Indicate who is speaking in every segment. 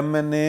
Speaker 1: MNA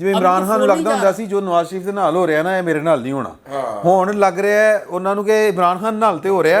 Speaker 1: ਜਿਵੇਂ ਇਮਰਾਨ ਖਾਨ ਨੂੰ ਲੱਗਦਾ ਹੁੰਦਾ ਸੀ ਜੋ ਨਵਾਜ਼ ਸ਼ਰੀਫ ਦੇ ਨਾਲ ਹੋ ਰਿਹਾ ਨਾ ਇਹ ਮੇਰੇ ਨਾਲ ਨਹੀਂ ਹੋਣਾ, ਹੁਣ ਲੱਗ ਰਿਹਾ ਹੈ ਉਹਨਾਂ ਨੂੰ ਕਿ ਇਮਰਾਨ ਖਾਨ ਨਾਲ ਤੇ ਹੋ ਰਿਹਾ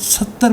Speaker 2: 70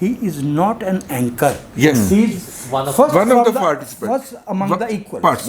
Speaker 2: he is not an anchor.
Speaker 3: Yes.
Speaker 2: He is
Speaker 3: one of the participants.
Speaker 2: First among the equals.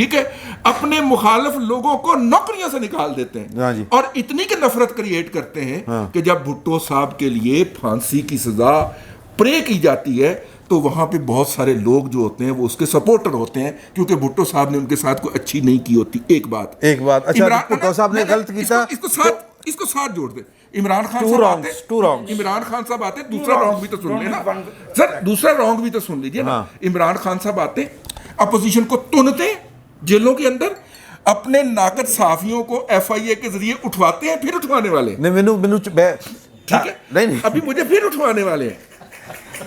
Speaker 3: ٹھیک ہے, اپنے مخالف لوگوں کو نوکریوں سے نکال دیتے ہیں, اور اتنی کہ نفرت کریٹ کرتے ہیں کہ جب بھٹو صاحب کے لیے پھانسی کی سزا پرے کی جاتی ہے تو وہاں پہ بہت سارے لوگ جو ہوتے ہیں وہ اس کے سپورٹر ہوتے ہیں, کیونکہ بھٹو صاحب نے ان کے ساتھ کوئی اچھی نہیں کی ہوتی. ایک بات
Speaker 1: اچھا, بھٹو صاحب نے غلط کیا,
Speaker 3: اس کو ساتھ جوڑ دیں. عمران خان صاحب آتے, دوسرا رانگ بھی تو سن لینا سر, دوسرا رانگ بھی تو سن لیجیے نا. عمران خان صاحب آتے, اپوزیشن کو تنتے جیلوں کے اندر, اپنے ناقد صحافیوں کو ایف آئی اے کے ذریعے اٹھواتے ہیں, پھر اٹھوانے والے ٹھیک ہے, ابھی مجھے پھر اٹھوانے والے ہیں.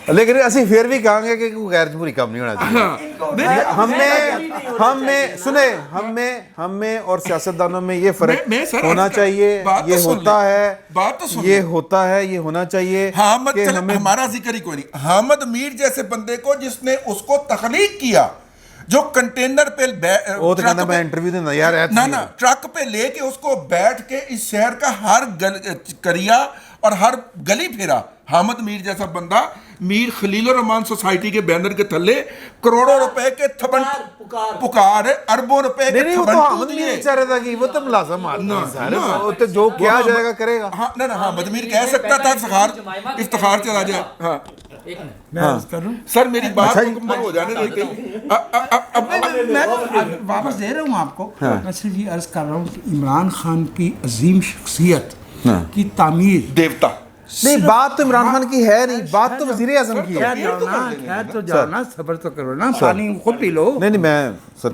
Speaker 1: لیکن اسی پھر بھی کہیں گے کہ کوئی غیر جمہوری کام نہیں ہونا چاہیے. ہم میں اور سیاستدانوں میں یہ فرق ہونا چاہیے, یہ ہونا چاہیے.
Speaker 3: ہمارا ذکر ہی کوئی نہیں. حامد میر جیسے بندے کو جس نے اس کو تخلیق کیا, جو کنٹینر پہ ٹرک پہ لے کے اس کو بیٹھ کے اس شہر کا ہر کریا اور ہر گلی پھیرا, حامد میر جیسا بندہ میر خلیل الرحمان سوسائٹی کے بینر کے تھلے کروڑوں روپے کے تھپن پکار, اربوں روپے کے تھپن دیے.
Speaker 1: وہ تو ملازم جو کیا جائے گا کرے گا.
Speaker 3: حامد میر کہہ سکتا تھا افتخار چلا جائے. ہاں سر میری بات مکمل ہو جانے دیتے,
Speaker 2: میں واپس دے رہا ہوں آپ کو. میں صرف یہ عرض کر رہا ہوں کہ عمران خان کی عظیم شخصیت کی تعمیر,
Speaker 3: دیوتا
Speaker 1: نہیں, بات تو عمران خان کی ہے نہیں, بات تو وزیر اعظم کی ہے.
Speaker 2: خیر تو جانا, صبر تو کرو نا, پانی خود پی لو.
Speaker 1: نہیں میں سر,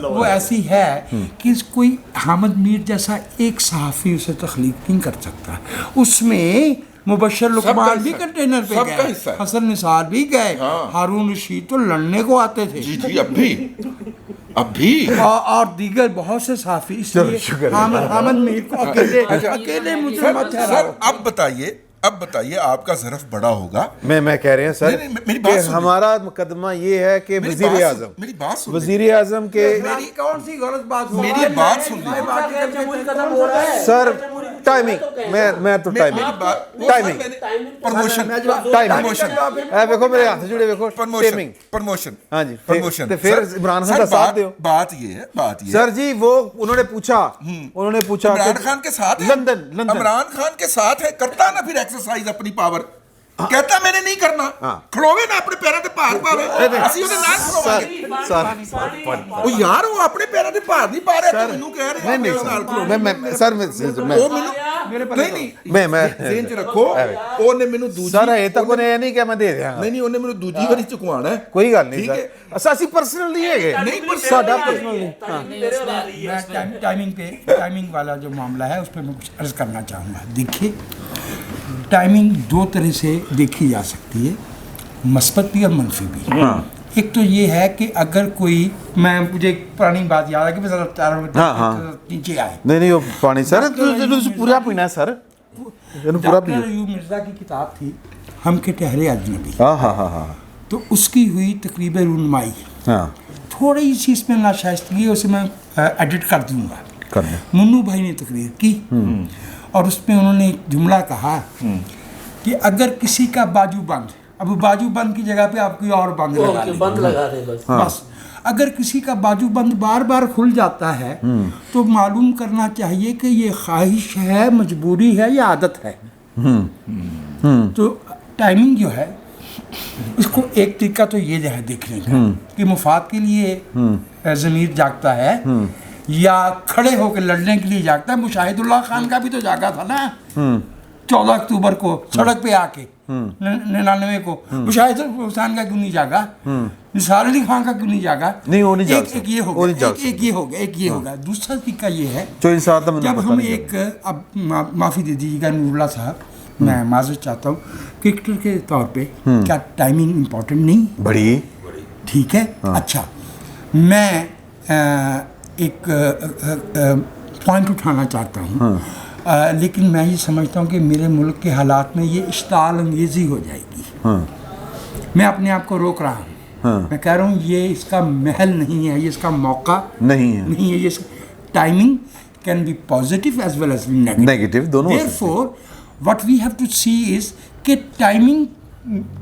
Speaker 2: وہ ایسی ہے کہ کوئی حامد میر جیسا ایک صحافی اسے تخلیق نہیں کر سکتا. اس میں مبشر لقمان بھی کنٹینر پہ گئے, حسن نثار بھی گئے, ہارون رشید تو لڑنے کو آتے تھے,
Speaker 3: جی اب بھی
Speaker 2: اور دیگر بہت سے صحافی. اس لیے حامد میر کو اکیلے مجھے مت ٹھہراؤ.
Speaker 3: اب بتائیے آپ کا ظرف بڑا ہوگا.
Speaker 1: میں کہہ رہے ہیں سر کہ ہمارا مقدمہ یہ ہے کہ وزیر اعظم کے
Speaker 2: کون سی غلط بات ہو,
Speaker 3: میری بات سن لیجیے
Speaker 1: سر. ٹائمنگ میں تو ٹائمنگ دیکھو میرے ہاتھ جڑے, دیکھو
Speaker 3: پرموشن.
Speaker 1: ہاں جی, پھر عمران خان کا ساتھ دیو.
Speaker 3: بات یہ ہے
Speaker 1: سر جی, وہ انہوں نے پوچھا
Speaker 3: عمران خان کے ساتھ
Speaker 1: لندن
Speaker 3: عمران خان کے ساتھ ہے, کرتا نا پھر ایکسرسائز اپنی پاور, کہتا میں نے نہیں کرنا, کھڑوے نا اپنے پیروں تے پار پاوے, اسی انہیں نال کھڑوانگے. او یار وہ اپنے پیروں تے پار نہیں پا رہے, تو منوں کہہ رہے
Speaker 1: نہیں سر, میں
Speaker 3: ذہن چ رکھو, اونے مینوں دوجی
Speaker 1: سر اے تک نے نہیں کہ میں دے دیا,
Speaker 3: نہیں اونے مینوں دوجی واری چکوانا ہے.
Speaker 1: کوئی گل نہیں سر, اساسی پرسنل نہیں ہے, نہیں ساڈا پرسنل
Speaker 2: میں ٹائمنگ والا جو معاملہ ہے اس پہ میں کچھ عرض کرنا چاہوں گا. دیکھیے ٹائمنگ دو طرح سے دیکھی جا سکتی ہے, مثبت بھی اور منفی بھی. ایک تو یہ ہے کہ اگر کوئی, میں مجھے پرانی بات یاد ہے کہ میں نیچے آئے,
Speaker 1: نہیں وہ پانی سر پورا پینا ہے سر,
Speaker 2: ڈاکٹر ایوب مرزا کی کتاب تھی ہم کے ٹہرے اجنبی, تو اس کی ہوئی تقریب رونمائی. تھوڑی سی اس میں ناشائستگی اسے میں ایڈٹ کر دوں گا. منو بھائی نے تقریر کی اور اس میں انہوں نے ایک جملہ کہا کہ اگر کسی کا باجو بند, اب باجو بند کی جگہ پہ آپ کوئی اور بند لگا دیں بس, اگر کسی کا باجو بند بار بار کھل جاتا ہے تو معلوم کرنا چاہیے کہ یہ خواہش ہے, مجبوری ہے یا عادت ہے. تو ٹائمنگ جو ہے اس کو ایک طریقہ تو یہ ہے دیکھنے کا کہ مفاد کے لیے ضمیر جاگتا ہے یا کھڑے ہو کے لڑنے کے لیے جاگتا ہے. مشاہد اللہ خان کا بھی تو جاگا تھا نا 14 اکتوبر کو سڑک پہ آ کے 99 کو. مشاہد حسین کا کیوں نہیں جاگا, نثار علی خان کا کیوں نہیں جاگا؟ ایک یہ ہوگا. دوسرا طریقہ یہ ہے جب ہم ایک, اب معافی دے دیجیے گا نور اللہ صاحب, میں معذرت چاہتا ہوں, کرکٹر کے طور پہ کیا ٹائمنگ امپورٹنٹ نہیں؟
Speaker 1: بڑی
Speaker 2: ٹھیک ہے. اچھا, میں ایک پوائنٹ اٹھانا چاہتا ہوں, لیکن میں یہ سمجھتا ہوں کہ میرے ملک کے حالات میں یہ اشتعال انگیزی ہو جائے گی. میں اپنے آپ کو روک رہا ہوں, میں کہہ رہا ہوں یہ اس کا محل نہیں ہے, یہ اس کا موقع نہیں ہے. یہ timing can be positive as well as negative, دونوں. Therefore what we have to see is کہ ٹائمنگ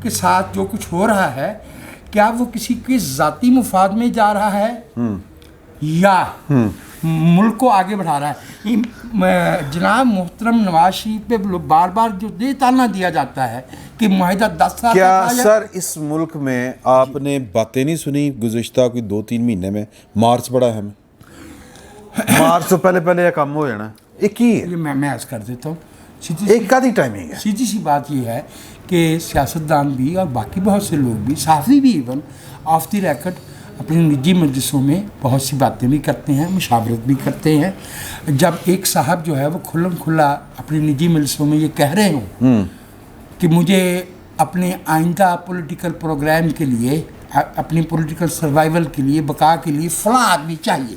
Speaker 2: کے ساتھ جو کچھ ہو رہا ہے کیا وہ کسی کے ذاتی مفاد میں جا رہا ہے یا ملک کو آگے بڑھا رہا ہے؟ جناب محترم نواز شریف پہ بار بار جو تانا دیا جاتا ہے کہ معاہدہ 10 سال
Speaker 1: کیا سر اس ملک میں آپ نے باتیں نہیں سنی گزشتہ کوئی 2-3 مہینے میں مارچ بڑا ہے مارچ تو پہلے یہ کام ہو جانا ایک ہی ہے.
Speaker 2: میں عرض کر دیتا ہوں،
Speaker 1: ایک آدھی ٹائمنگ ہے.
Speaker 2: سیدھی سی بات یہ ہے کہ سیاستدان بھی اور باقی بہت سے لوگ بھی، صحافی بھی ایون آف دی ریکارڈ اپنی نجی مجلسوں میں بہت سی باتیں بھی کرتے ہیں، مشاورت بھی کرتے ہیں. جب ایک صاحب جو ہے وہ کھلم کھلا اپنی نجی مجلسوں میں یہ کہہ رہے ہوں کہ مجھے اپنے آئندہ پولیٹیکل پروگرام کے لیے، اپنی پولیٹیکل سروائیول کے لیے، بقا کے لیے فلاں آدمی چاہیے،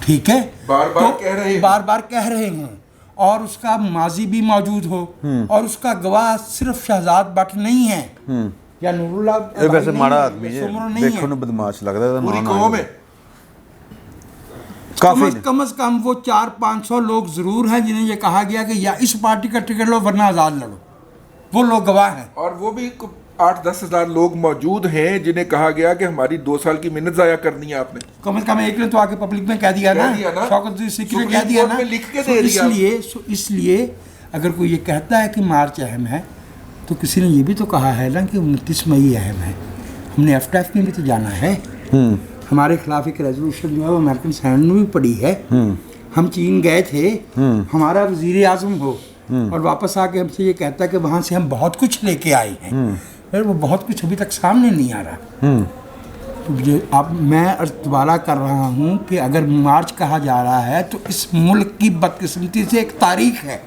Speaker 2: ٹھیک ہے، بار بار کہہ رہے ہوں اور اس کا ماضی بھی موجود ہو اور اس کا گواہ صرف شہزاد بٹ نہیں ہے یا نور اللہ
Speaker 1: ویسے ماڑا آدمی ہے، دیکھو نا بدماش لگ رہا ہے،
Speaker 3: پوری قوم ہے.
Speaker 2: کم از کم وہ 400-500 لوگ ضرور ہیں جنہیں یہ کہا گیا کہ یا اس پارٹی کا ٹکٹ لو ورنہ آزاد لڑو، وہ لوگ گواہ ہیں.
Speaker 3: اور وہ بھی 8-10 ہزار لوگ موجود ہیں جنہیں کہا گیا کہ ہماری 2 سال کی محنت ضائع کرنی ہے آپ نے.
Speaker 2: کم از کم ایک نے تو آ کے پبلک میں کہہ دیا نا، شوکت صدیقی نے کہہ دیا نا. اس لیے اگر کوئی یہ کہتا ہے کہ مارچ اہم ہے تو کسی نے یہ بھی تو کہا ہے نا کہ 29 مئی اہم ہے. ہم نے ایف ٹیف میں بھی تو جانا ہے، ہمارے خلاف ایک ریزولوشن جو ہے وہ امریکن سینٹ میں بھی پڑی ہے. ہم چین گئے تھے، ہمارا وزیر اعظم ہو اور واپس آ کے ہم سے یہ کہتا ہے کہ وہاں سے ہم بہت کچھ لے کے آئے ہیں، وہ بہت کچھ ابھی تک سامنے نہیں آ رہا. اب میں دوبارہ کر رہا ہوں کہ اگر مارچ کہا جا رہا ہے تو اس ملک کی بدقسمتی سے ایک تاریخ ہے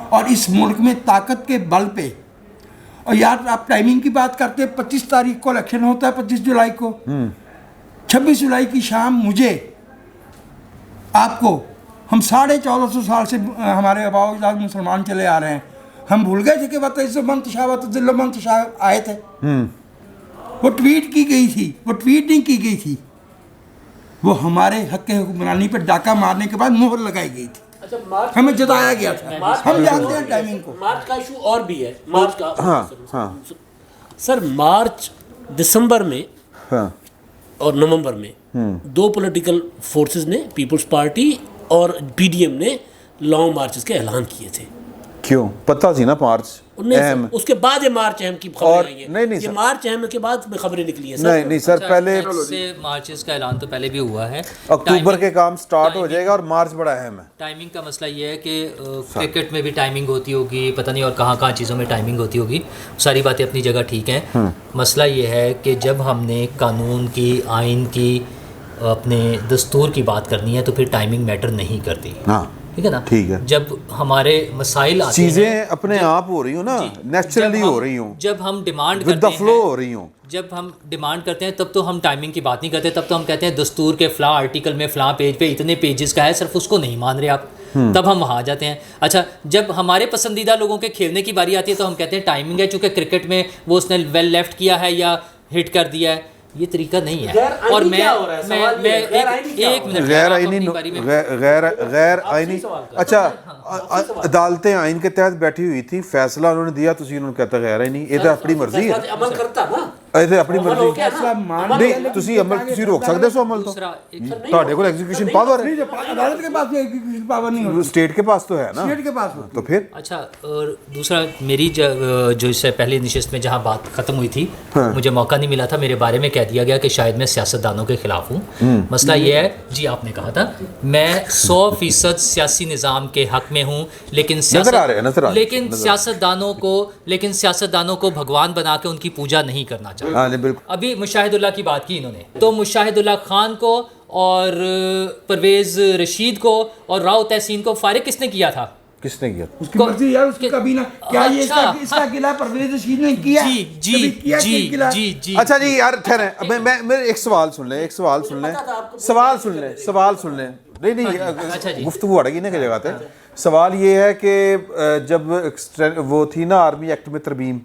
Speaker 2: اور اس ملک میں طاقت کے بل پہ. اور یار آپ ٹائمنگ کی بات کرتے، 25 تاریخ کو الیکشن ہوتا ہے، 25 جولائی کو، 26 جولائی کی شام مجھے آپ کو، ہم 1450 سال سے ہمارے آباء و اجداد مسلمان چلے آ رہے ہیں، ہم بھول گئے تھے کہ وَتَعِزُّ مَن تَشَاءُ وَتُذِلُّ مَن تَشَاءُ آئے تھے. وہ ٹویٹ کی گئی تھی، وہ ٹویٹ نہیں کی گئی تھی، وہ ہمارے حق حکمرانی پہ ڈاکہ مارنے کے بعد مہر لگائی گئی تھی، ہمیں جتایا گیا تھا. ہم جانتے ہیں ٹائمنگ کو.
Speaker 4: مارچ کا ایشو اور بھی ہے. مارچ کا سر مارچ دسمبر میں اور نومبر میں 2 پولیٹیکل فورسز نے، پیپلز پارٹی اور پی ڈی ایم نے لانگ مارچز کے اعلان کیے تھے.
Speaker 1: کیوں؟ پتہ تھی نا مارچ اہم.
Speaker 4: اس کے بعد یہ مارچ اہم کی خبریں آئی ہیں. یہ مارچ اہم کے بعد خبریں نکلی ہیں.
Speaker 1: نہیں سر، پہلے
Speaker 5: مارچز کا اعلان تو پہلے بھی ہوا ہے،
Speaker 1: اکتوبر کے کام سٹارٹ ہو جائے گا اور مارچ بڑا اہم ہے.
Speaker 5: ٹائمنگ کا مسئلہ یہ ہے کہ کرکٹ میں بھی ٹائمنگ ہوتی ہوگی، پتہ نہیں اور کہاں چیزوں میں ٹائمنگ ہوتی ہوگی. ساری باتیں اپنی جگہ ٹھیک ہیں. مسئلہ یہ ہے کہ جب ہم نے قانون کی، آئین کی، اپنے دستور کی بات کرنی ہے تو پھر ٹائمنگ میٹر نہیں کرتی. ٹھیک ہے نا؟ ٹھیک ہے. جب ہمارے مسائل آتے ہیں،
Speaker 1: چیزیں اپنے آپ ہو رہی ہوں نا، نیچرلی ہو رہی ہوں،
Speaker 5: جب ہم ڈیمانڈ کرتے ہیں،
Speaker 1: فلو ہو رہی ہوں،
Speaker 5: جب ہم ڈیمانڈ کرتے ہیں تب تو ہم ٹائمنگ کی بات نہیں کرتے. تب تو ہم کہتے ہیں دستور کے فلاں آرٹیکل میں فلاں پیج پہ اتنے پیجز کا ہے، صرف اس کو نہیں مان رہے آپ، تب ہم وہاں جاتے ہیں. اچھا، جب ہمارے پسندیدہ لوگوں کے کھیلنے کی باری آتی ہے تو ہم کہتے ہیں ٹائمنگ ہے، چونکہ کرکٹ میں وہ اس نے ویل لیفٹ کیا ہے یا ہٹ کر دیا ہے. یہ طریقہ نہیں ہے. اور میں ایک منٹ،
Speaker 1: غیر آئینی. اچھا، عدالتیں آئین کے تحت بیٹھی ہوئی تھی، فیصلہ انہوں نے دیا، تسی انہوں نے کہتا غیر آئینی. یہ تو اپنی مرضی ہے،
Speaker 4: عمل کرتا نا،
Speaker 1: یہ تو اپنی مرضی نہیں. تسی عمل تسی روک سکتے سو عمل، تو تہاڈے کول ایگزیکیوشن پاور ہے.
Speaker 2: عدالت کے پاس ایگزیکیوشن پاور نہیں ہوتی،
Speaker 1: اسٹیٹ کے پاس تو ہے نا،
Speaker 2: اسٹیٹ کے پاس ہوتی.
Speaker 1: تو پھر
Speaker 5: اچھا. اور دوسرا، میری جو اس سے پہلی نشست میں جہاں بات ختم ہوئی تھی، مجھے موقع نہیں ملا تھا، میرے بارے میں کہہ دیا گیا کہ شاید میں سیاستدانوں کے خلاف ہوں. مسئلہ یہ ہے، جی آپ نے کہا تھا میں 100% سیاسی نظام کے حق میں ہوں، لیکن سیاستدانوں کو بھگوان بنا کے ان کی پوجا نہیں کرنا چاہتا. ابھی مشاہد اللہ کی بات کی انہوں نے، تو مشاہد اللہ خان کو اور پرویز رشید کو اور راؤ تحسین کو فارغ کس نے کیا تھا؟
Speaker 1: کس نے کیا؟
Speaker 2: اس کی مرضی یار، اس کی کابینہ. کیا یہ اس کا قلعہ پرویز رشید نے کیا؟
Speaker 5: جی.
Speaker 1: اچھا جی یار ٹھہریں، میں ایک سوال سن لیں، نہیں گفتگو اڑے گی نا کہ جگہ تے. سوال یہ ہے کہ جب وہ تھی نا آرمی ایکٹ میں ترمیم،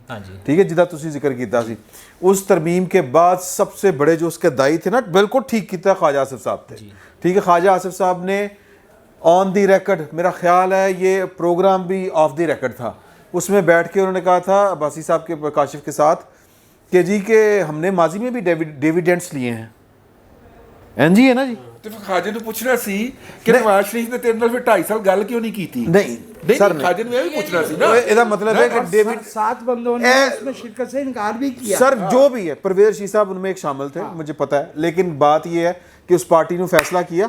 Speaker 1: ٹھیک ہے، جدہ تسی ذکر کیتا سی، اس ترمیم کے بعد سب سے بڑے جو اس کے دائی تھے نا، بالکل ٹھیک کیتا خواجہ آصف صاحب تھے. ٹھیک ہے، خواجہ آصف صاحب نے آن دی ریکڈ، میرا خیال ہے یہ پروگرام بھی آف دی ریکڈ تھا، اس میں بیٹھ کے انہوں نے کہا تھا عباسی صاحب کے، کاشف کے ساتھ، کہ جی کہ ہم نے ماضی میں بھی ڈیویڈنڈس لیے ہیں, این جی ہے نا جی.
Speaker 3: ਤੇ ਫਿਰ ਖਾਜੇ ਨੂੰ ਪੁੱਛਣਾ ਸੀ ਕਿ ਨਵਾਜ਼ ਸ਼ਰੀਫ ਨੇ ਤੇਰੇ ਨਾਲ ਫਿਰ 2.5 ਸਾਲ ਗੱਲ ਕਿਉਂ ਨਹੀਂ ਕੀਤੀ?
Speaker 1: نہیں سر,
Speaker 3: ਖਾਜੇ ਨੂੰ ਇਹ ਵੀ ਪੁੱਛਣਾ ਸੀ ਨਾ.
Speaker 1: ਇਹਦਾ ਮਤਲਬ ہے کہ ڈیوڈ
Speaker 2: 7 بندوں نے اس میں شرکت سے انکار بھی کیا.
Speaker 1: سر جو بھی ہے, پرویز رشید صاحب ان میں ایک شامل تھے, مجھے پتا ہے, لیکن بات یہ ہے کہ اس پارٹی نے فیصلہ کیا,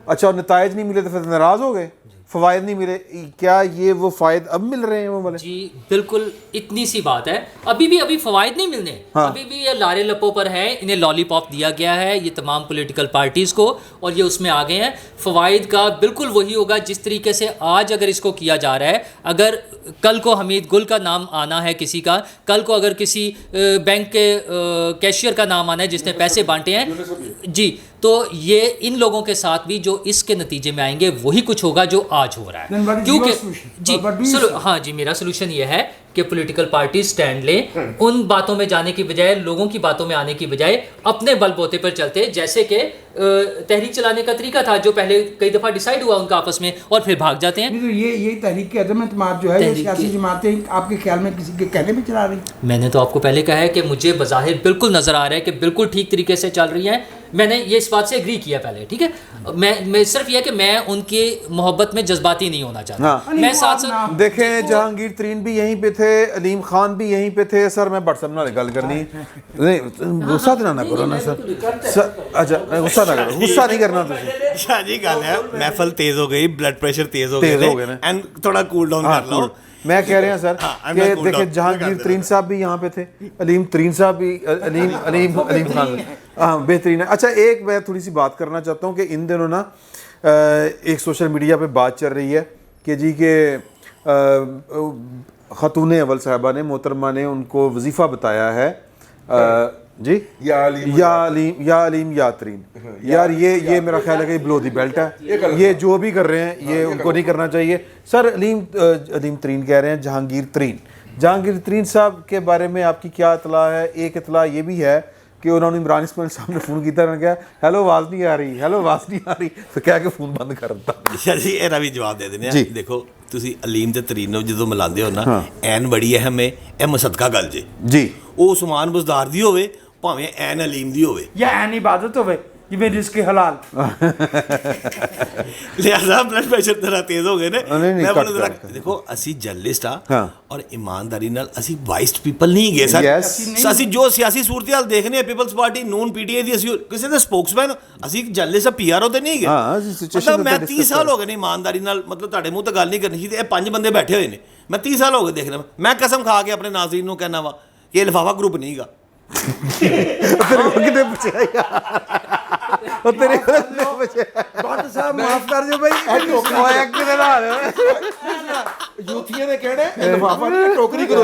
Speaker 1: اچھا اور نتائج نہیں ملے تو پھر ناراض ہو گئے, فوائد نہیں ملے, کیا یہ وہ فائد اب مل رہے ہیں وہ والے؟
Speaker 5: جی بالکل اتنی سی بات ہے, ابھی فوائد نہیں ملنے, ابھی بھی یہ لارے لپوں پر ہے, انہیں لالی پاپ دیا گیا ہے یہ تمام پولیٹیکل پارٹیز کو, اور یہ اس میں آ گئے ہیں. فوائد کا بالکل وہی ہوگا جس طریقے سے آج اگر اس کو کیا جا رہا ہے. اگر کل کو حمید گل کا نام آنا ہے کسی کا, کل کو اگر کسی بینک کے کیشیئر کا نام آنا ہے جس نے پیسے بانٹے ہیں جی, تو یہ ان لوگوں کے ساتھ بھی جو اس کے نتیجے میں آئیں گے وہی کچھ ہوگا جو آج ہو رہا ہے. کیونکہ جی ہاں جی, میرا سلوشن یہ ہے کہ پولیٹیکل پارٹی سٹینڈ لیں, ان باتوں میں جانے کی بجائے, لوگوں کی باتوں میں آنے کی بجائے اپنے بل بوتے پر چلتے, جیسے کہ تحریک چلانے کا طریقہ تھا جو پہلے کئی دفعہ ڈیسائیڈ ہوا ان کا آپس میں, اور پھر بھاگ جاتے ہیں.
Speaker 2: یہ تحریک کے عدم اعتماد جو ہے یہ سیاسی جماعتیں آپ کے خیال میں کسی کے کہنے پہ چلا رہی؟
Speaker 5: میں نے تو آپ کو پہلے کہا ہے کہ مجھے بظاہر بالکل نظر آ رہا ہے کہ بالکل ٹھیک طریقے سے چل رہی ہیں. میں نے یہ اس بات سے ایگری کیا پہلے, ٹھیک ہے, میں صرف یہ کہ میں ان کی محبت میں جذباتی نہیں ہونا چاہتا. میں ساتھ ساتھ
Speaker 1: دیکھیں جہانگیر ترین بھی یہیں پہ تھے, علیم خان بھی یہیں پہ تھے. سر میں بٹ سب گل کرنی نہیں, غصہ نہ کرو نا سر, اچھا غصہ نہ کرو, غصہ نہیں کرنا تجھے.
Speaker 6: شاہ جی گل ہے, محفل تیز ہو گئی, بلڈ پریشر تیز ہو گئے, اینڈ تھوڑا کول ڈاؤن کر لو.
Speaker 1: میں کہہ رہے ہیں سر کہ دیکھیں جہانگیر ترین صاحب بھی یہاں پہ تھے, علیم ترین صاحب بھی, علیم خان, ہاں بہترین ہے. اچھا ایک میں تھوڑی سی بات کرنا چاہتا ہوں کہ ان دنوں نا ایک سوشل میڈیا پہ بات چل رہی ہے کہ جی کہ خاتون اول صاحبہ نے, محترمہ نے ان کو وظیفہ بتایا ہے جی, یا علیم یا ترین. یار یہ میرا خیال ہے کہ بلو دی بیلٹ ہے, یہ جو بھی کر رہے ہیں یہ ان کو نہیں کرنا چاہیے. سر علیم ترین کہہ رہے ہیں جہانگیر ترین صاحب کے بارے میں آپ کی کیا اطلاع ہے؟ ایک اطلاع یہ بھی ہے کہ انہوں نے عمران اسماعیل صاحب نے فون کیا, انہوں نے کہا ہیلو آواز نہیں آ رہی, ہیلو آواز نہیں آ رہی, تو کہہ کے فون بند کر دیتا.
Speaker 6: شاہ جی ایرا بھی جواب دے دینے. دیکھو ਤੁਸੀਂ ਅਲੀਮ ਤੇ ਤਰੀਨ ਨੂੰ ਜਦੋਂ ਮਿਲਾਉਂਦੇ ਹੋ ਨਾ, ਐਨ ਬੜੀ ਅਹਿਮ ਹੈ, ਇਹ ਮੁਸਦਕਾ ਗੱਲ ਜੀ. ਉਹ ਉਸਮਾਨ ਬੁਜ਼ਦਾਰ ਦੀ ਹੋਵੇ ਭਾਵੇਂ ਐਨ ਅਲੀਮ ਦੀ ਹੋਵੇ
Speaker 2: ਜਾਂ ਐਨ ਇਬਾਦਤ ਹੋਵੇ ਜਿਵੇਂ ਰਿਜ਼ਕ ਹਲਾਲ.
Speaker 6: ਲਿਹਾਜ਼ਾ ਬਲੱਡ ਪ੍ਰੈਸ਼ਰ ਤੇਰਾ ਤੇਜ਼ ਹੋ ਗਏ ਨੇ. ਮੈਂ ਬੋਲ ਰਿਹਾ ਦੇਖੋ ਅਸੀਂ ਜਰਨਲਿਸਟ ਆ ਔਰ ਇਮਾਨਦਾਰੀ ਨਾਲ ਅਸੀਂ ਵਾਈਸਡ ਪੀਪਲ ਨਹੀਂ ਗਏ ਸਰ. ਅਸੀਂ ਜੋ ਸਿਆਸੀ ਸੂਰਤ-ਹਾਲ ਦੇਖਨੇ ਆ, ਪੀਪਲਸ ਪਾਰਟੀ, ਨੂਨ, ਪੀਟੀਆਈ ਦੀ, ਅਸੀਂ ਕਿਸੇ ਦੇ ਸਪੋਕਸਮੈਨ, ਅਸੀਂ ਜਰਨਲਿਸਟ ਪੀਆਰਓ ਤੇ ਨਹੀਂ ਗਏ. ਮਤਲਬ ਮੈਂ 30 ਸਾਲ ਹੋ ਗਏ ਨੇ ਇਮਾਨਦਾਰੀ ਨਾਲ, ਮਤਲਬ ਤੁਹਾਡੇ ਮੂੰਹ ਤੇ ਗੱਲ ਨਹੀਂ ਕਰਨੀ ਸੀ, ਇਹ 5 ਬੰਦੇ ਬੈਠੇ ਹੋਏ ਨੇ, ਮੈਂ 30 ਸਾਲ ਹੋ ਗਏ ਦੇਖਣਾ. ਮੈਂ ਕਸਮ ਖਾ ਕੇ ਆਪਣੇ ਨਾਜ਼ਰੀਨ ਨੂੰ ਕਹਿਣਾ ਵਾ ਕਿ ਇਹ ਲਿਫਾਫਾ ਗਰੁੱਪ ਨਹੀਂ ਗਾ.
Speaker 2: ਮਾਫ ਕਰ ਦਿਓ ਭਾਈ,
Speaker 3: ਯੂਥੀਆਂ ਨੇ ਕਹਿਣਾ ਲਿਫਾਫਾ ਨਹੀਂ ਟੋਕਰੀ ਕਰੋ.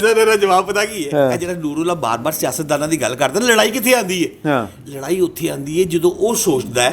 Speaker 6: ਸਰ ਇਹਦਾ ਜਵਾਬ ਪਤਾ ਕੀ ਹੈ? ਇਹ ਜਿਹੜਾ ਨੂਰੁੱਲਾ ਬਾਰ-ਬਾਰ ਸਿਆਸਤਦਾਨਾਂ ਦੀ ਗੱਲ ਕਰਦਾ, ਲੜਾਈ ਕਿੱਥੇ ਆਂਦੀ ਹੈ? ਲੜਾਈ ਉੱਥੇ ਆਂਦੀ ਹੈ ਜਦੋਂ ਉਹ ਸੋਚਦਾ ਹੈ,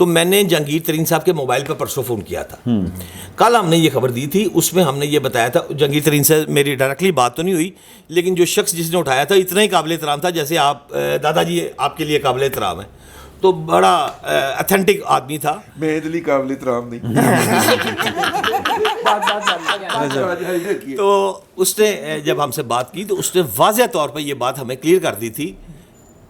Speaker 6: تو میں نے جہانگیر ترین صاحب کے موبائل پہ پرسوں فون کیا تھا. کل ہم نے یہ خبر دی تھی, اس میں ہم نے یہ بتایا تھا, جہانگیر ترین سے میری ڈائریکٹلی بات تو نہیں ہوئی, لیکن جو شخص جس نے اٹھایا تھا اتنا ہی قابل احترام تھا جیسے آپ دادا جی آپ کے لیے قابل احترام ہے. تو بڑا اتھینٹک آدمی تھا.
Speaker 3: میرے قابل احترام نہیں.
Speaker 6: تو اس نے جب ہم سے بات کی تو اس نے واضح طور پہ یہ بات ہمیں کلیئر کر دی تھی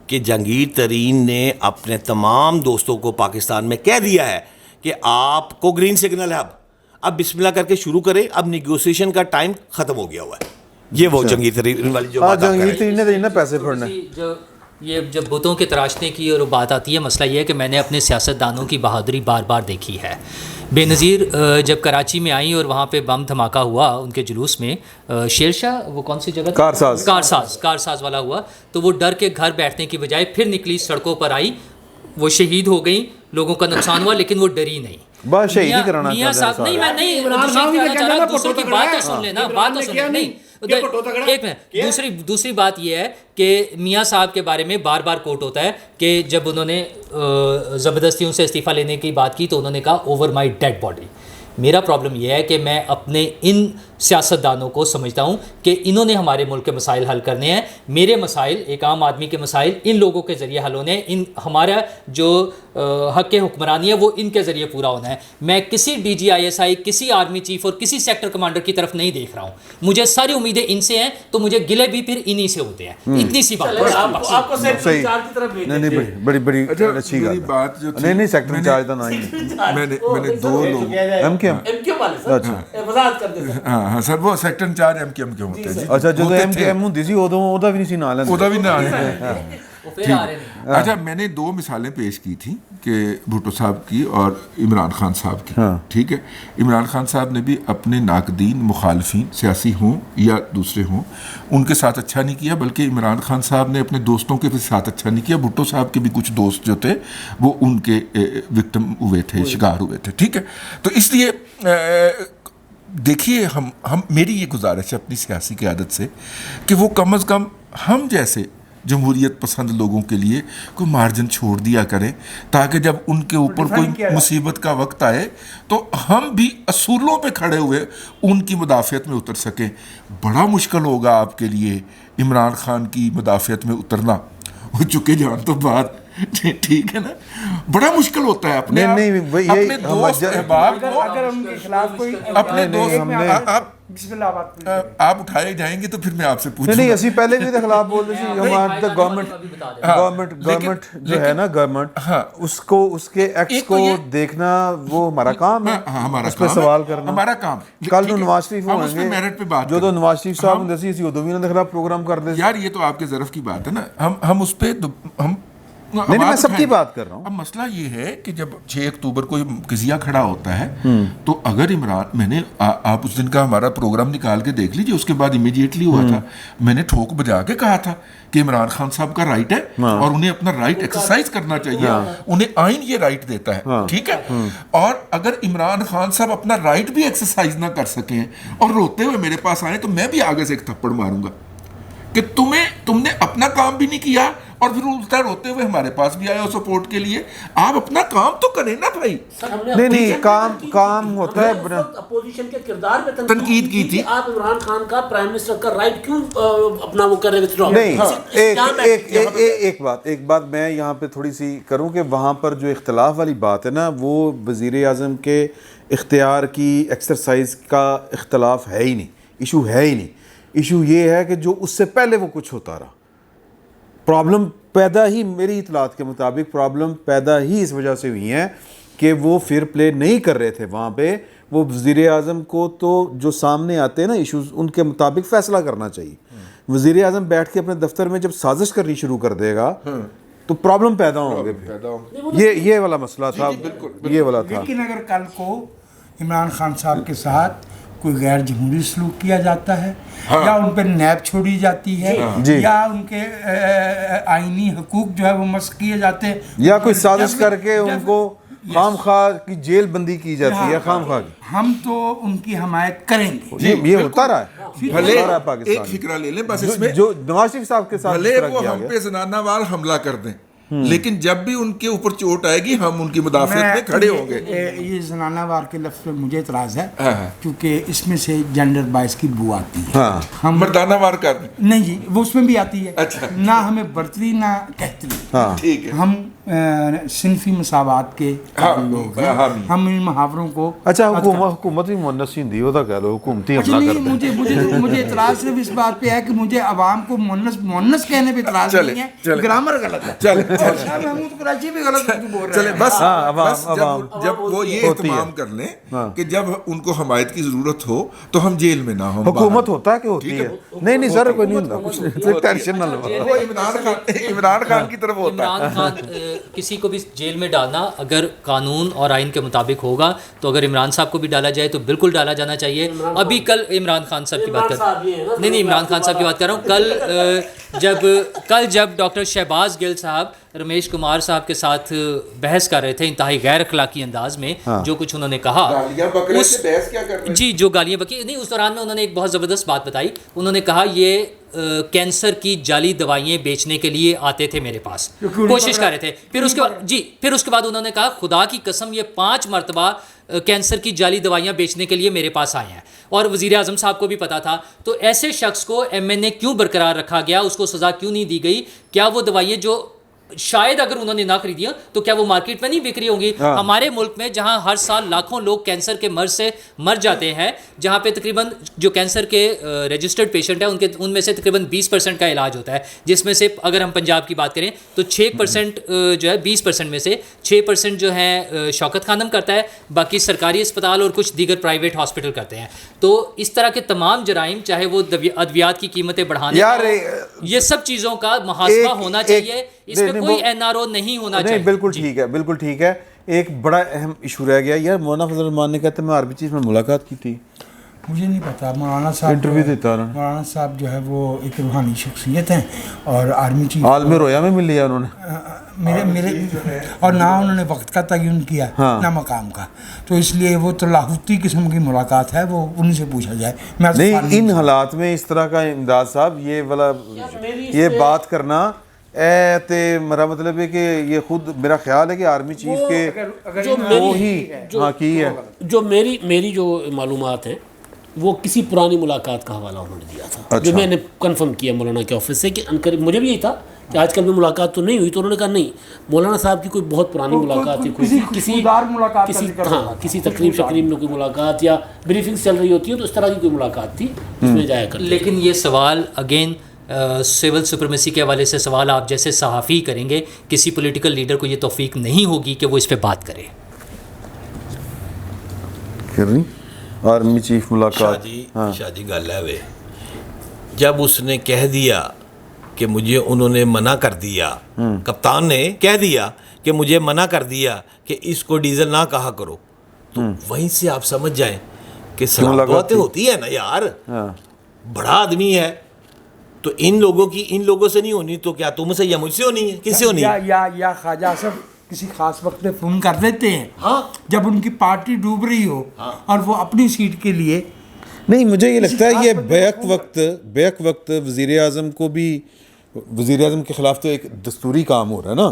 Speaker 6: کہ جہانگیر ترین نے اپنے تمام دوستوں کو پاکستان میں کہہ دیا ہے کہ آپ کو گرین سگنل ہے, اب بسم اللہ کر کے شروع کریں, اب نیگوسیشن کا ٹائم ختم ہو گیا ہوا ہے. یہ وہ جہانگیر ترین والی جو بات
Speaker 1: جہانگیر ترین نے پیسے پڑھنا
Speaker 5: یہ جب بتوں کے تراشنے کی اور بات آتی ہے, مسئلہ یہ ہے کہ میں نے اپنے سیاستدانوں کی بہادری بار بار دیکھی ہے. بے نظیر جب کراچی میں آئیں اور وہاں پہ بم دھماکہ ہوا ان کے جلوس میں, شیر شاہ وہ کون سی جگہ, کارساز والا ہوا, تو وہ ڈر کے گھر بیٹھنے کی بجائے پھر نکلی, سڑکوں پر آئی, وہ شہید ہو گئیں, لوگوں کا نقصان ہوا, لیکن وہ ڈری نہیں.
Speaker 1: بس شہید کرانا
Speaker 5: میاں صاحب نہیں, میں نہیں شہید کرانا چاہ رہا, دوسروں کی بات تو سن لینا, بات تو سن لینا. نہیں ایک منٹ, دوسری بات یہ ہے کہ میاں صاحب کے بارے میں بار بار کوٹ ہوتا ہے کہ جب انہوں نے زبردستی ان سے استعفیٰ لینے کی بات کی تو انہوں نے کہا اوور مائی ڈیڈ باڈی. میرا پرابلم یہ ہے کہ میں اپنے ان سیاستدانوں کو سمجھتا ہوں کہ انہوں نے ہمارے ملک کے مسائل حل کرنے ہیں. میرے مسائل, ایک عام آدمی کے مسائل ان لوگوں کے ذریعے حل ہونے ہیں. ہمارا جو حق حکمرانی ہے وہ ان کے ذریعے پورا ہونا ہے. میں کسی D G I S I, کسی آرمی چیف اور کسی سیکٹر کمانڈر کی طرف نہیں دیکھ رہا ہوں. مجھے ساری امیدیں ان سے ہیں تو مجھے گلے بھی پھر انہی سے ہوتے ہیں. اتنی سی بات.
Speaker 1: بڑی اچھی بات جو نہیں سیکٹر انچارج کا نام
Speaker 3: میں نے دو لوگ
Speaker 1: ایم کیو
Speaker 3: ہاں سر وہ سیکٹر انچارج ایم کیو ہوتے ہیں.
Speaker 1: اچھا جو ایم کیو ایم ہوندی سی اودوں بھی نہیں سی نال
Speaker 3: اچھا میں نے دو مثالیں پیش کی تھیں کہ بھٹو صاحب کی اور عمران خان صاحب کی. ٹھیک ہے, عمران خان صاحب نے بھی اپنے ناقدین, مخالفین سیاسی ہوں یا دوسرے ہوں, ان کے ساتھ اچھا نہیں کیا, بلکہ عمران خان صاحب نے اپنے دوستوں کے ساتھ اچھا نہیں کیا. بھٹو صاحب کے بھی کچھ دوست جو تھے وہ ان کے وکٹم ہوئے تھے, شکار ہوئے تھے. ٹھیک ہے, تو اس لیے دیکھیے ہم میری یہ گزارش ہے اپنی سیاسی قیادت سے کہ وہ کم از کم ہم جیسے جمہوریت پسند لوگوں کے لیے کوئی مارجن چھوڑ دیا کریں, تاکہ جب ان کے اوپر کوئی مصیبت کا وقت آئے تو ہم بھی اصولوں پہ کھڑے ہوئے ان کی مدافعت میں اتر سکیں. بڑا مشکل ہوگا آپ کے لیے عمران خان کی مدافعت میں اترنا, وہ چکے جان تو بات ٹھیک ہے نا, بڑا مشکل ہوتا ہے اپنے دوست احباب کو,
Speaker 2: اگر ان کے خلاف کوئی
Speaker 3: اپنے دوست آپ اٹھائے جائیں گے تو پھر میں آپ سے پوچھوں.
Speaker 1: نہیں اسی پہلے بھی خلاف بول رہے تھے. گورنمنٹ جو ہے نا, گورنمنٹ اس کو اس کے ایکٹس کو دیکھنا وہ ہمارا کام ہے, اس پہ سوال کرنا
Speaker 3: ہمارا کام.
Speaker 1: کل نو نواز شریف ہوں گے, جو تو نواز شریف صاحب ہوں سی ادو بھی انہوں نے خلاف پروگرام کر دے.
Speaker 3: یار یہ تو آپ کے ظرف کی بات ہے نا, ہم اس پہ ہم
Speaker 1: نہیں میں سب کی بات کر رہا ہوں.
Speaker 3: اب مسئلہ یہ ہے کہ جب 6 اکتوبر کو قضیہ کھڑا ہوتا ہے تو اگر عمران, میں نے آپ اس دن کا ہمارا پروگرام نکال کے دیکھ لیجیے, اس کے بعد امیڈیٹلی ہوا تھا, میں نے ٹھوک بجا کے کہا تھا کہ عمران خان صاحب کا رائٹ ہے اور انہیں اپنا رائٹ ایکسرسائز کرنا چاہیے, انہیں آئین یہ رائٹ دیتا ہے. ٹھیک ہے, اور اگر عمران خان صاحب اپنا رائٹ بھی ایکسرسائز نہ کر سکیں اور روتے ہوئے میرے پاس آئے تو میں بھی آگے سے ایک تھپڑ ماروں گا کہ تم نے اپنا کام بھی نہیں کیا اور پھر الٹا روتے ہوئے ہمارے پاس بھی آئے ہو سپورٹ کے لیے. آپ اپنا کام تو کریں نا بھائی.
Speaker 1: نہیں کام ہوتا ہے.
Speaker 4: اپوزیشن کے کردار پہ
Speaker 3: تنقید کی تھی.
Speaker 4: آپ عمران خان کا پرائم منسٹر کا رائٹ کیوں اپنا وہ کر رہے تھے؟
Speaker 1: نہیں ایک بات میں یہاں پہ تھوڑی سی کروں کہ وہاں پر جو اختلاف والی بات ہے نا, وہ وزیر اعظم کے اختیار کی ایکسرسائز کا اختلاف ہے ہی نہیں, ایشو ہے ہی نہیں. ایشو یہ ہے کہ جو اس سے پہلے وہ کچھ ہوتا رہا, پرابلم پیدا ہی میری اطلاعات کے مطابق پرابلم پیدا ہی اس وجہ سے ہوئی ہیں کہ وہ فیئر پلے نہیں کر رہے تھے وہاں پہ. وہ وزیر اعظم کو تو جو سامنے آتے ہیں نا ایشوز, ان کے مطابق فیصلہ کرنا چاہیے. وزیر اعظم بیٹھ کے اپنے دفتر میں جب سازش کرنی شروع کر دے گا تو پرابلم پیدا ہوں گے. یہ والا مسئلہ تھا, یہ والا تھا.
Speaker 2: لیکن اگر کل کو عمران خان صاحب کے ساتھ کوئی غیر جمہوری سلوک کیا جاتا ہے یا ان پہ نیب چھوڑی جاتی ہے یا ان کے آئینی حقوق جو ہے وہ مسخ کیے جاتے ہیں,
Speaker 1: یا کوئی سازش کر کے ان کو خام خواہ کی جیل بندی کی جاتی ہے خام خواہ کی,
Speaker 2: ہم تو ان کی حمایت کریں گے.
Speaker 1: یہ ہوتا رہا ہے.
Speaker 3: بھلے ایک فکرہ لے لیں بس اس میں,
Speaker 1: جو نواز شریف صاحب کے ساتھ
Speaker 3: بھلے وہ ہم پہ زنانہ وار حملہ کر دیں لیکن جب بھی ان کے اوپر چوٹ آئے گی ہم ان کی مدافعت میں کھڑے ہوں گے.
Speaker 2: یہ زنانہ وار کے لفظ پہ مجھے اعتراض ہے کیونکہ اس میں سے جینڈر بائس کی بو آتی ہے.
Speaker 3: ہم مردانہ وار کر
Speaker 2: نہیں جی وہ اس میں بھی آتی ہے. نہ ہمیں برتری نہ کہتری.
Speaker 3: ٹھیک ہے.
Speaker 2: ہم صنفی مساوات کے لوگ ہیں. ہم ان محاوروں کو
Speaker 1: اچھا حکومت بھی مونس ہندی ہوتا کہہ لو حکومتی حملہ کرتے ہیں.
Speaker 2: مجھے اعتراض صرف اس بات پہ ہے کہ مجھے عوام کو مونس کہنے پہ اعتراض نہیں ہے. گرامر غلط ہے. اور شاہ محمود قریشی بھی غلط بول رہے ہیں.
Speaker 3: بس جب وہ یہ اہتمام کر لیں کہ جب ان کو حمایت کی ضرورت ہو تو ہم جیل میں نہ ہوں.
Speaker 1: حکومت ہوتا ہے کہ ہوتی ہے. نہیں سر کوئی نہیں ہوتا کچھ نہیں, ٹینشن نہ لو.
Speaker 3: وہ عمران خان کی طرف ہوتا ہے.
Speaker 5: عمران خان کسی کو بھی جیل میں ڈالنا اگر قانون اور آئین کے مطابق ہوگا تو اگر عمران صاحب کو بھی ڈالا جائے تو بالکل ڈالا جانا چاہیے. ابھی کل عمران خان صاحب کی بات کر نہیں عمران خان صاحب کی بات کر رہا ہوں. کل جب ڈاکٹر شہباز گل صاحب رمیش کمار صاحب کے ساتھ بحث کر رہے تھے انتہائی غیر اخلاقی انداز میں, جو کچھ انہوں نے کہا جی جو گالیاں بکی نہیں, اس دوران میں انہوں نے ایک بہت زبردست بات بتائی. انہوں نے کہا یہ کینسر کی جعلی دوائیں بیچنے کے لیے آتے تھے میرے پاس, کوشش کر رہے تھے. پھر اس کے بعد انہوں نے کہا خدا کی قسم یہ 5 مرتبہ کینسر کی جعلی دوائیاں بیچنے کے لیے میرے پاس آئے ہیں. اور وزیر اعظم صاحب کو بھی پتا تھا. تو ایسے شخص کو MNA کیوں برقرار رکھا گیا, اس کو سزا کیوں نہیں دی گئی؟ کیا وہ دوائیں جو شاید اگر انہوں نے نہ خریدیا تو کیا وہ مارکیٹ میں نہیں بک رہی ہوں گی؟ ہمارے ملک میں جہاں ہر سال لاکھوں لوگ کینسر کے مرض سے مر جاتے ہیں, جہاں پہ تقریباً جو کینسر کے رجسٹرڈ پیشنٹ ہیں ان میں سے تقریباً 20% کا علاج ہوتا ہے, جس میں سے اگر ہم پنجاب کی بات کریں تو 6% جو ہے 20% میں سے 6% جو ہے شوکت خانم کرتا ہے, باقی سرکاری اسپتال اور کچھ دیگر پرائیویٹ ہاسپٹل کرتے ہیں. تو اس طرح کے تمام جرائم, چاہے وہ ادویات کی قیمتیں بڑھانے, یہ سب چیزوں کا محاسبہ ہونا چاہیے. اس میں کوئی NRO نہیں ہونا چاہیے.
Speaker 1: بالکل ٹھیک ہے, بالکل ٹھیک ہے. ایک بڑا اہم ایشو رہ گیا یار. مولانا فضل الرحمان نے کہتے ہیں میں آرمی چیف میں ملاقات کی تھی.
Speaker 2: مجھے نہیں پتا. مولانا صاحب
Speaker 1: انٹرویو دیتا رہا.
Speaker 2: مولانا صاحب جو ہے وہ ایک روحانی شخصیت ہیں اور آرمی چیف
Speaker 1: عالم رویا میں مل لیا انہوں نے
Speaker 2: میرے اور نہ انہوں نے وقت کا تعین کیا نہ مقام کا. تو اس لیے وہ تو لاہوتی قسم کی ملاقات ہے, وہ ان سے پوچھا جائے.
Speaker 1: نہیں ان حالات میں اس طرح کا امداد صاحب یہ بات کرنا میرا مطلب ہے کہ یہ خود میرا خیال ہے کہ آرمی چیف کے
Speaker 4: جو میری جو معلومات ہیں وہ کسی پرانی ملاقات کا حوالہ انہوں نے دیا تھا, جو میں نے کنفرم کیا مولانا کے آفس سے کہ مجھے بھی یہی تھا کہ آج کل بھی ملاقات تو نہیں ہوئی. تو انہوں نے کہا نہیں, مولانا صاحب کی کوئی بہت پرانی ملاقات تھی, کسی تقریب شقریب میں کوئی ملاقات یا بریفنگز چل رہی ہوتی ہے تو اس طرح کی کوئی ملاقات تھی اس میں جایا کرتے.
Speaker 5: لیکن یہ سوال اگین سول سپرمیسی کے حوالے سے سوال آپ جیسے صحافی کریں گے, کسی پولیٹیکل لیڈر کو یہ توفیق نہیں ہوگی کہ وہ اس پہ بات کرے.
Speaker 1: آرمی چیف ملاقات
Speaker 6: شادی گل ہے. جب اس نے کہہ دیا کہ مجھے انہوں نے منع کر دیا, کپتان نے کہہ دیا کہ مجھے منع کر دیا کہ اس کو ڈیزل نہ کہا کرو, تو وہیں سے آپ سمجھ جائیں کہ سلام دعاتیں ہوتی ہے نا یار, بڑا آدمی ہے تو ان لوگوں سے نہیں ہونی تو کیا تم سے یا مجھ سے ہونی ہے, کس سے ہونی ہے؟
Speaker 2: یا خواجہ صاحب کسی خاص وقت پہ فون کر دیتے ہیں جب ان کی پارٹی ڈوب رہی ہو اور وہ اپنی سیٹ کے لیے.
Speaker 1: نہیں مجھے یہ لگتا ہے یہ بیک وقت وزیر اعظم کو بھی, وزیر اعظم کے خلاف تو ایک دستوری کام ہو رہا ہے نا,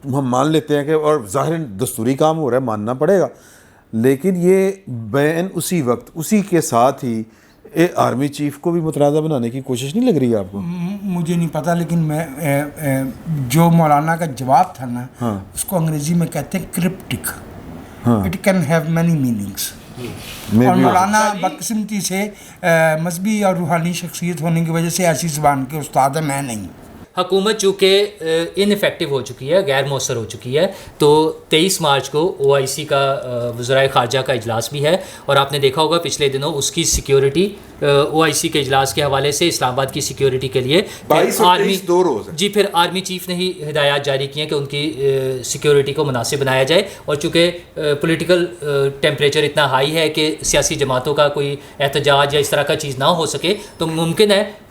Speaker 1: ہم مان لیتے ہیں کہ, اور ظاہر دستوری کام ہو رہا ہے ماننا پڑے گا, لیکن یہ بین اسی وقت اسی کے ساتھ ہی آرمی چیف کو بھی متنازع بنانے کی کوشش نہیں لگ رہی ہے آپ کو؟
Speaker 2: مجھے نہیں پتا, لیکن میں جو مولانا کا جواب تھا نا اس کو انگریزی میں کہتے ہیں cryptic, it can have many meanings. اور مولانا بدقسمتی سے مذہبی اور روحانی شخصیت ہونے کی وجہ سے ایسی زبان کے استاد ہیں, میں نہیں.
Speaker 5: حکومت چونکہ ان افیکٹو ہو چکی ہے, غیر مؤثر ہو چکی ہے, تو 23 مارچ کو OIC کا وزرائے خارجہ کا اجلاس بھی ہے, اور آپ نے دیکھا ہوگا پچھلے دنوں اس کی سیکیورٹی OIC کے اجلاس کے حوالے سے اسلام آباد کی سیکیورٹی کے لیے جی پھر آرمی چیف نے ہی ہدایات جاری کی ہیں کہ ان کی سیکیورٹی کو مناسب بنایا جائے. اور چونکہ پولیٹیکل ٹیمپریچر اتنا ہائی ہے کہ سیاسی جماعتوں کا کوئی احتجاج یا اس طرح کا چیز نہ ہو سکے, تو ممکن ہے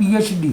Speaker 2: PhD